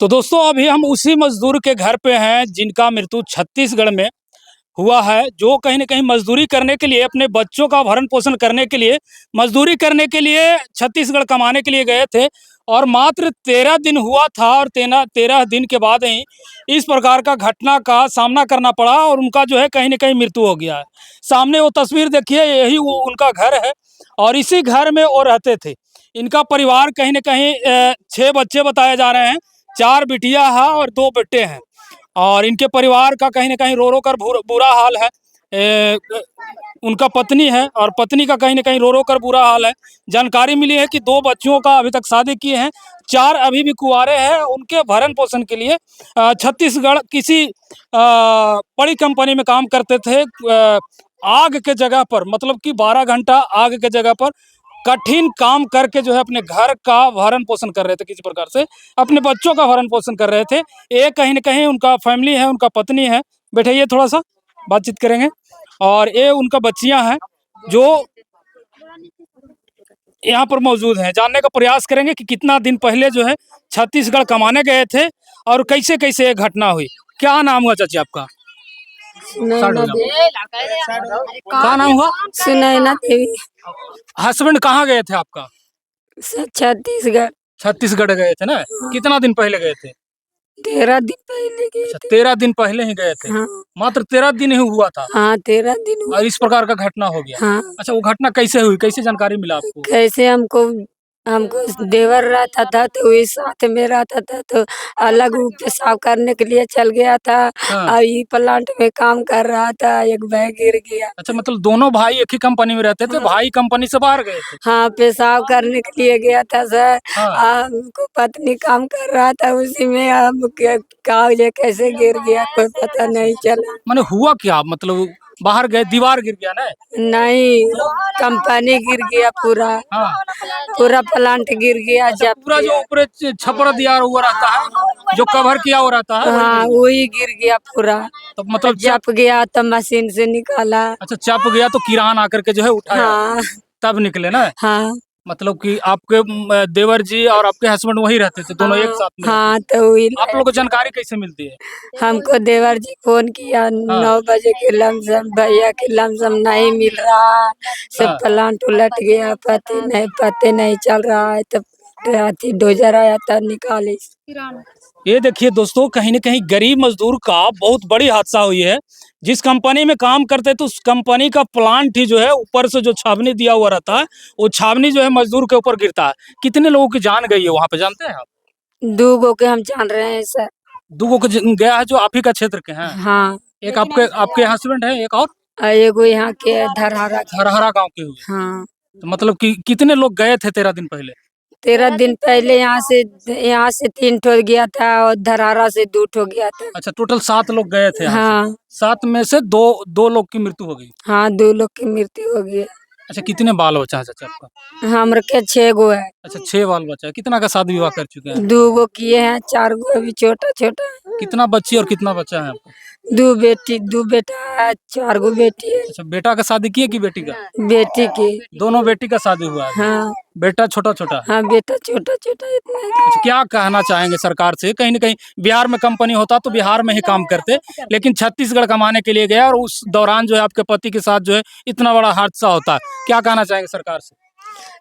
तो दोस्तों अभी हम उसी मजदूर के घर पे हैं जिनका मृत्यु छत्तीसगढ़ में हुआ है, जो कहीं न कहीं मजदूरी करने के लिए अपने बच्चों का भरण-पोषण करने के लिए मजदूरी करने के लिए छत्तीसगढ़ कमाने के लिए गए थे और मात्र 13 दिन हुआ था और 13 दिन के बाद ही इस प्रकार का घटना का सामना करना पड़ा और उनका जो है कहीं न कहीं मृत्यु हो गया है। सामने वो तस्वीर देखिए, यही वो उनका घर है और इसी घर में वो रहते थे। इनका परिवार कहीं न कहीं 6 बच्चे बताए जा रहे हैं, 4 बिटिया हैं और 2 बेटे हैं। और इनके परिवार का कहीं न कहीं रो-रो कर बुरा हाल है। उनका पत्नी है और पत्नी का कहीं न कहीं रो-रो कर बुरा हाल है। जानकारी मिली है कि 2 बच्चियों का अभी तक शादी किए हैं, 4 अभी भी कुँवारे हैं। उनके भरण-पोषण के लिए छत्तीसगढ़ किसी बड़ी कंपनी में काम करते थे। आग के जगह पर मतलब कि 12 घंटा आग के जगह पर कठिन काम करके जो है अपने घर का भरण-पोषण कर रहे थे, किसी प्रकार से अपने बच्चों का भरण-पोषण कर रहे थे। ये कहीं न कहीं उनका फैमिली है, उनका पत्नी है। बैठाइए थोड़ा-सा, बातचीत करेंगे। और ये उनका बच्चियाँ हैं, जो यहाँ पर मौजूद हैं। जानने का प्रयास करेंगे कि कितना दिन पहले जो है छत्तीसगढ़ कमाने गए थे और कैसे-कैसे ये घटना हुई। क्या नाम हुआ चाची आपका? साइड हो सुनैना जाओ। देवी। क्या नाम हुआ? सुनैना देवी। हस्बैंड कहाँ गए थे आपका? छत्तीसगढ़। छत्तीसगढ़ गए थे ना? हाँ, कितना दिन पहले गए थे? 13 दिन पहले गए अच्छा, थे। 13 दिन पहले ही गए थे। हाँ मात्र 13 दिन ही हुआ था हाँ, 13 दिन हुआ। और इस प्रकार का घटना हो गया। हाँ, अच्छा, वो घटना कैसे हुई? कैसे जानकारी मिला आपको? कैसे हमको हमको देवर रहता था तो वही साथ में रहता था, तो अलग वो पेशाब करने के लिए चल गया था हाँ। और ये प्लांट में काम कर रहा था, एक बैग गिर गया। अच्छा, मतलब दोनों भाई एक ही कंपनी में रहते थे, हाँ भाई कंपनी से बाहर गए थे। हाँ, पेशाब करने के लिए गया था सर। हाँ। हमको पत्नी काम कर रहा था उसी में, हम कागज कैसे गिर गया कोई पता नहीं चला। माने हुआ क्या? मतलब बाहर गए, दीवार गिर गया ना? नहीं, कंपनी गिर गया पूरा। हाँ। पूरा प्लांट गिर गया, अच्छा, जब पूरा जो ऊपर छपरा दिया हुआ रहता है, जो कवर किया हुआ रहता है, वही हाँ गिर गया। वही गिर गया पूरा। तो मतलब जप गया तो मशीन से निकाला। अच्छा, चप गया तो किरान आकर के जो है उठाया, हाँ तब निकले ना? हाँ मतलब कि आपके देवर जी और आपके हस्बैंड वहीं रहते थे, दोनों एक हाँ साथ में रहते हाँ, थे। तो वही आप लोगों को जानकारी कैसे मिलती है? हमको देवर जी फोन किया हाँ। 9 बजे के लमसम, भैया के लमसम नहीं मिल रहा, सब हाँ। प्लांट उलट गया, पते नहीं चल रहा है। तब राती डोजर आया था, निकाले। ये देखिए दोस्तों, कहीं न कहीं गरीब मजदूर का बहुत बड़ी हादसा हुई है। जिस कंपनी में काम करते थे, उस कंपनी का प्लांट ही जो है ऊपर से जो छावनी दिया हुआ रहता है, वो छावनी जो है मजदूर के ऊपर गिरता है। कितने लोगों की जान गई है वहाँ पे, जानते हैं आप? 2 गो के हम जान रहे हैं सर। 2 गो गया है जो आप ही का क्षेत्र के हैं। हाँ, एक आपके आपके हस्बैंड है, एक और एगो यहाँ के धरहरा के। हरहरा गाँव के हुए। हाँ, तो मतलब कि कितने लोग गए थे 13 दिन पहले? 13 दिन पहले यहाँ से 3 ठो गया था और धरहरा से 2 ठो गया था। अच्छा, टोटल 7 लोग गए थे यहाँ से। हाँ 7 में से 2 लोग की मृत्यु हो गई। हाँ, 2 लोग की मृत्यु हो गई। अच्छा, कितने बाल-बच्चा है चाचा आपका? हमरे के 6 गो है। अच्छा, 6 बाल-बच्चा है। कितना का शादी विवाह कर चुके हैं? 2 गो किए हैं, 4 गो अभी छोटा-छोटा है। कितना बच्ची और कितना बच्चा है आपको? 2 बेटी, 2 बेटा है, 4 गो बेटी है। अच्छा, बेटा का शादी किए कि बेटी का? बेटी की। दोनों बेटी का शादी हुआ है। हाँ बेटा छोटा-छोटा है। हाँ, बेटा छोटा-छोटा इतना है। अच्छा, क्या कहना चाहेंगे सरकार से? कहीं न कहीं बिहार में कंपनी होता तो बिहार में ही काम करते, लेकिन छत्तीसगढ़ कमाने के लिए गया और उस दौरान जो है आपके पति के साथ जो है इतना बड़ा हादसा होता है। क्या कहना चाहेंगे सरकार से?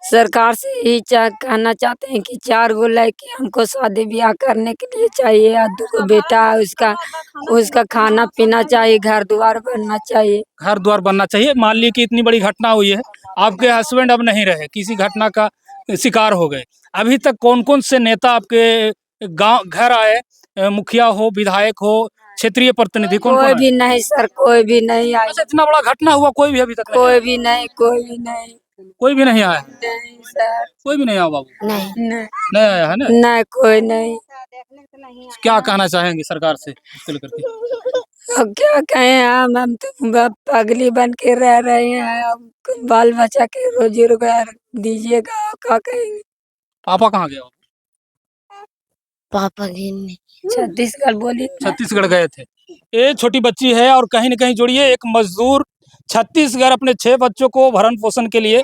सरकार से यही कहना चाहते हैं कि 4 गो लड़के हमको शादी ब्याह करने के लिए चाहिए और 2 गो बेटा है, उसका उसका खाना पीना चाहिए, घर द्वार बनना चाहिए। घर-द्वार बनना चाहिए। मान लीजिए कि इतनी बड़ी घटना हुई है, आपके हस्बैंड अब नहीं रहे, किसी घटना का शिकार हो गए। अभी तक कौन-कौन से नेता आपके गाँव घर आए? मुखिया हो, विधायक हो, क्षेत्रीय प्रतिनिधि कौन-कौन कोई आए? भी नहीं सर, कोई भी नहीं आया। अच्छा, इतना बड़ा घटना हुआ, कोई भी अभी तक नहीं आया? कोई भी नहीं, कोई भी नहीं। कोई भी नहीं आया? नहीं सर। कोई भी नहीं आया बाबू? नहीं नहीं नहीं आया है ना? नहीं, कोई नहीं। क्या कहना चाहेंगे सरकार से इसको लेकर के? अब क्या कहें, हम तो पगली बन के रह रहे हैं। अब बाल बच्चा के रोजी रोजगार दीजिएगा, क्या कहेंगे। पापा कहाँ गए? पापा गिनने छत्तीसगढ़ बोली ना। छत्तीसगढ़ गए थे। ये छोटी बच्ची है और कहीं न कहीं जुड़िए, एक मज़दूर छत्तीसगढ़ अपने 6 बच्चों को भरण-पोषण के लिए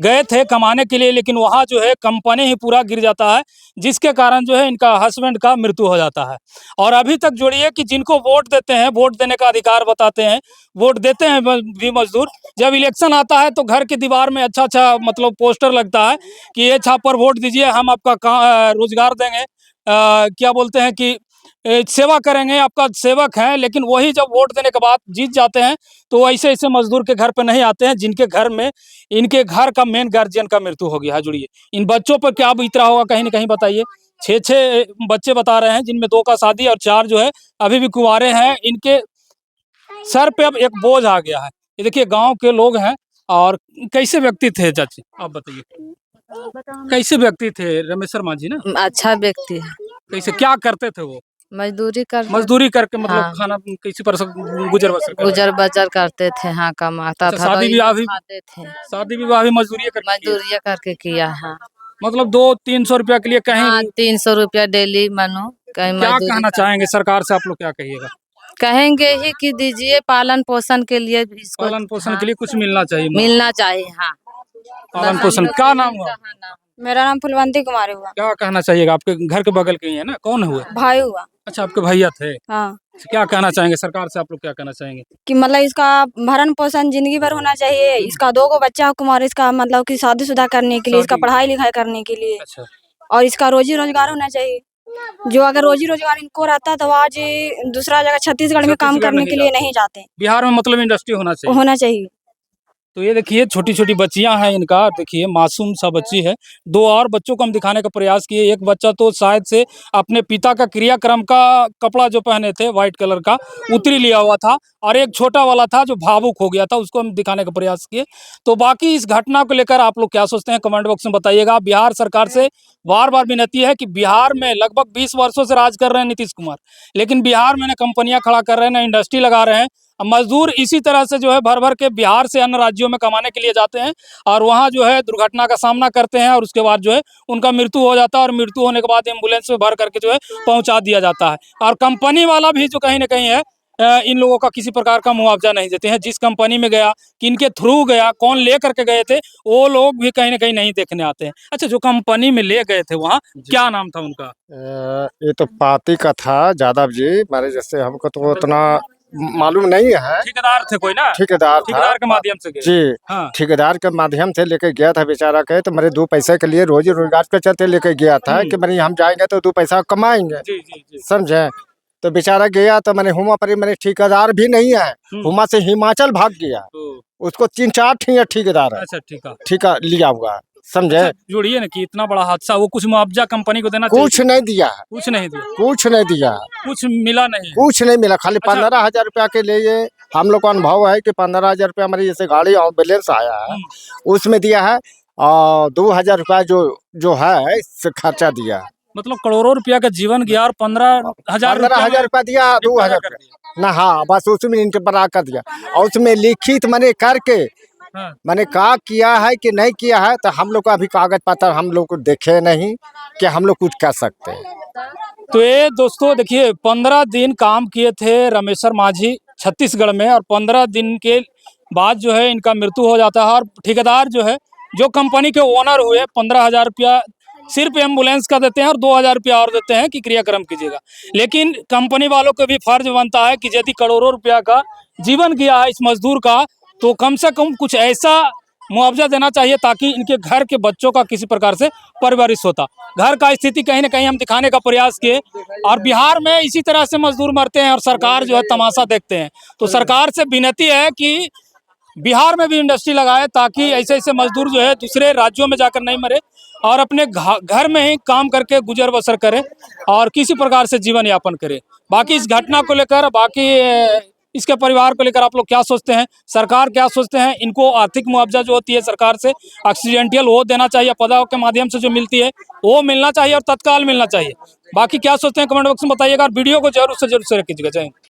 गए थे कमाने के लिए, लेकिन वहाँ जो है कंपनी ही पूरा गिर जाता है, जिसके कारण जो है इनका हस्बैंड का मृत्यु हो जाता है। और अभी तक जोड़िए कि जिनको वोट देते हैं, वोट देने का अधिकार बताते हैं, वोट देते हैं भी मजदूर, जब इलेक्शन आता है तो घर की दीवार में अच्छा मतलब पोस्टर लगता है कि ये छाप पर वोट दीजिए, हम आपका रोजगार देंगे, क्या बोलते हैं कि सेवा करेंगे, आपका सेवक हैं। लेकिन वही जब वोट देने के बाद जीत जाते हैं तो ऐसे ऐसे मजदूर के घर पे नहीं आते हैं जिनके घर में इनके घर का मेन गार्जियन का मृत्यु हो गया है। जुड़िए, इन बच्चों पर क्या बीत रहा होगा कहीं ना कहीं बताइए। 6 बच्चे बता रहे हैं, जिनमें 2 का शादी और 4 जो है अभी भी कुंवारे हैं। इनके सर पे अब एक बोझ आ गया है। ये देखिए गांव के लोग हैं। और कैसे व्यक्ति थे चाची, आप बताइए, कैसे व्यक्ति थे रमेश शर्मा जी ना? अच्छा व्यक्ति है। कैसे, क्या करते थे वो? मजदूरी करते मजदूरी करके मतलब हाँ। खाना कैसी पर गुजर बसर करते थे? गुजर बसर करते थे। हाँ, कमाता अच्छा, था शादी तो ब्याह भी, खाते थे। शादी विवाह भी मजदूरी करके किया? मजदूरी करके किया। हाँ, मतलब 200-300 रुपया के लिए कहीं? हाँ, 300 रुपया डेली मानो कहीं क्या मजदूरी कहना चाहेंगे सरकार से, आप लोग क्या कहिएगा? कहेंगे ही कि दीजिए पालन पोषण के लिए इसको। पालन पोषण हाँ, के लिए कुछ मिलना चाहिए। मिलना चाहिए। हाँ, पालन बस पोषण, हम लोग क्या से नाम यही हुआ? कहना है। मेरा नाम फुलवंती कुमारी हुआ। क्या कहना चाहिएगा? आपके घर के बगल के ही है ना, कौन हुए? भाई हुआ। अच्छा, आपके भैया थे। हाँ, क्या कहना चाहेंगे सरकार से, आप लोग क्या कहना चाहेंगे? कि मतलब इसका भरण पोषण जिंदगी भर होना चाहिए। इसका 2 बच्चा कुमार, इसका मतलब कि शादीशुदा करने के लिए, इसका शादी, पढ़ाई लिखाई करने के लिए, अच्छा, और इसका रोजी रोजगार होना चाहिए। जो अगर रोजी रोजगार इनको रहता तो आज दूसरा जगह छत्तीसगढ़ में काम छत्तीसगढ़ करने नहीं के लिए जाते। नहीं जाते। बिहार में मतलब इंडस्ट्री होना चाहिए। होना चाहिए। तो ये देखिए छोटी छोटी बच्चियां हैं इनका, देखिए मासूम सा बच्ची है। 2 और बच्चों को हम दिखाने का प्रयास किए। एक बच्चा तो शायद से अपने पिता का क्रियाक्रम का कपड़ा जो पहने थे व्हाइट कलर का, उत्तरी लिया हुआ था, और एक छोटा वाला था जो भावुक हो गया था, उसको हम दिखाने का प्रयास किए। तो बाकी इस घटना को लेकर आप लोग क्या सोचते हैं, कमेंट बॉक्स में बताइएगा। बिहार सरकार से बार बार विनती है कि बिहार में लगभग 20 वर्षों से राज कर रहे हैं नीतीश कुमार, लेकिन बिहार में ना कंपनियां खड़ा कर रहे हैं, ना इंडस्ट्री लगा रहे हैं। अब मजदूर इसी तरह से जो है भर भर के बिहार से अन्य राज्यों में कमाने के लिए जाते हैं, और वहाँ जो है दुर्घटना का सामना करते हैं, और उसके बाद जो है उनका मृत्यु हो जाता है, और मृत्यु होने के बाद एम्बुलेंस में भर करके जो है पहुँचा दिया जाता है। और कंपनी वाला भी जो कहीं ना कहीं है, इन लोगों का किसी प्रकार का मुआवजा नहीं देते हैं। जिस कंपनी में गया, किनके थ्रू गया, कौन ले करके गए थे, वो लोग भी कहीं ना कहीं नहीं देखने आते हैं। अच्छा, जो कंपनी में ले गए थे वहाँ, क्या नाम था उनका? ये तो पाती का था यादव जी, मारे जैसे हमको तो उतना मालूम नहीं है। ठेकेदार थे कोई ना? ठेकेदार था। ठेकेदार के माध्यम से गए? जी, हाँ। ठेकेदार के माध्यम से लेके गया था बेचारा के, तो मेरे 2 पैसे के लिए रोजी रोजगार के चलते लेके गया था कि मेरे हम जाएंगे तो 2 पैसा कमाएंगे। जी जी जी। समझे? तो बेचारा गया तो मैंने हुमा पर मेरे ठेकेदार भी नहीं है, हुमा से हिमाचल भाग गया। उसको 3-4 ठेकेदार है, अच्छा, ठीक है। ठेका लिया हुआ है। समझे? अच्छा, जोड़िए ना कि इतना बड़ा हादसा, वो कुछ मुआवजा कंपनी को देना चाहिए? कुछ नहीं दिया है, कुछ नहीं दिया, कुछ नहीं दिया, कुछ मिला नहीं? कुछ नहीं मिला। खाली अच्छा। 15,000 रुपया के लिए हम लोग का अनुभव है कि 15,000 रुपया हमारी जैसे गाड़ी एम्बुलेंस आया है उसमें दिया है, और 2,000 रुपया जो है इससे खर्चा दिया है। मतलब करोड़ों रुपया का जीवन गया, और 15,000 15,000 रुपया दिया, 2,000 रुपया ना। हाँ, बस उसमें इंटरप्रा कर दिया, और उसमें लिखित मैंने करके हाँ। मैंने कहा किया है कि नहीं किया है, तो हम लोग का अभी कागज पत्र हम लोग को देखे नहीं कि हम लोग कुछ कर सकते हैं। तो ये दोस्तों देखिए, 15 दिन काम किए थे रमेश्वर माझी छत्तीसगढ़ में, और 15 दिन के बाद जो है इनका मृत्यु हो जाता है। और ठेकेदार जो है, जो कंपनी के ओनर हुए, 15,000 रुपया सिर्फ एम्बुलेंस का देते हैं, और 2,000 रुपया और देते हैं कि क्रियाक्रम कीजिएगा। लेकिन कंपनी वालों को भी फर्ज बनता है कि यदि करोड़ों रुपया का जीवन गया है इस मजदूर का, तो कम से कम कुछ ऐसा मुआवजा देना चाहिए ताकि इनके घर के बच्चों का किसी प्रकार से परवरिश होता। घर का स्थिति कहीं ना कहीं हम दिखाने का प्रयास किए, और बिहार में इसी तरह से मजदूर मरते हैं और सरकार जो है तमाशा देखते हैं। तो सरकार से विनती है कि बिहार में भी इंडस्ट्री लगाए, ताकि ऐसे ऐसे मजदूर जो है दूसरे राज्यों में जाकर नहीं मरे, और अपने घर में ही काम करके गुजर बसर करें, और किसी प्रकार से जीवन यापन करें। बाकी इस घटना को लेकर, बाकी इसके परिवार को लेकर आप लोग क्या सोचते हैं, सरकार क्या सोचते हैं? इनको आर्थिक मुआवजा जो होती है सरकार से एक्सीडेंटल वो देना चाहिए, पदाओं के माध्यम से जो मिलती है वो मिलना चाहिए, और तत्काल मिलना चाहिए। बाकी क्या सोचते हैं कमेंट बॉक्स में बताइएगा, और वीडियो को जरूर से जरूर शेयर कीजिएगा। जय हिंद।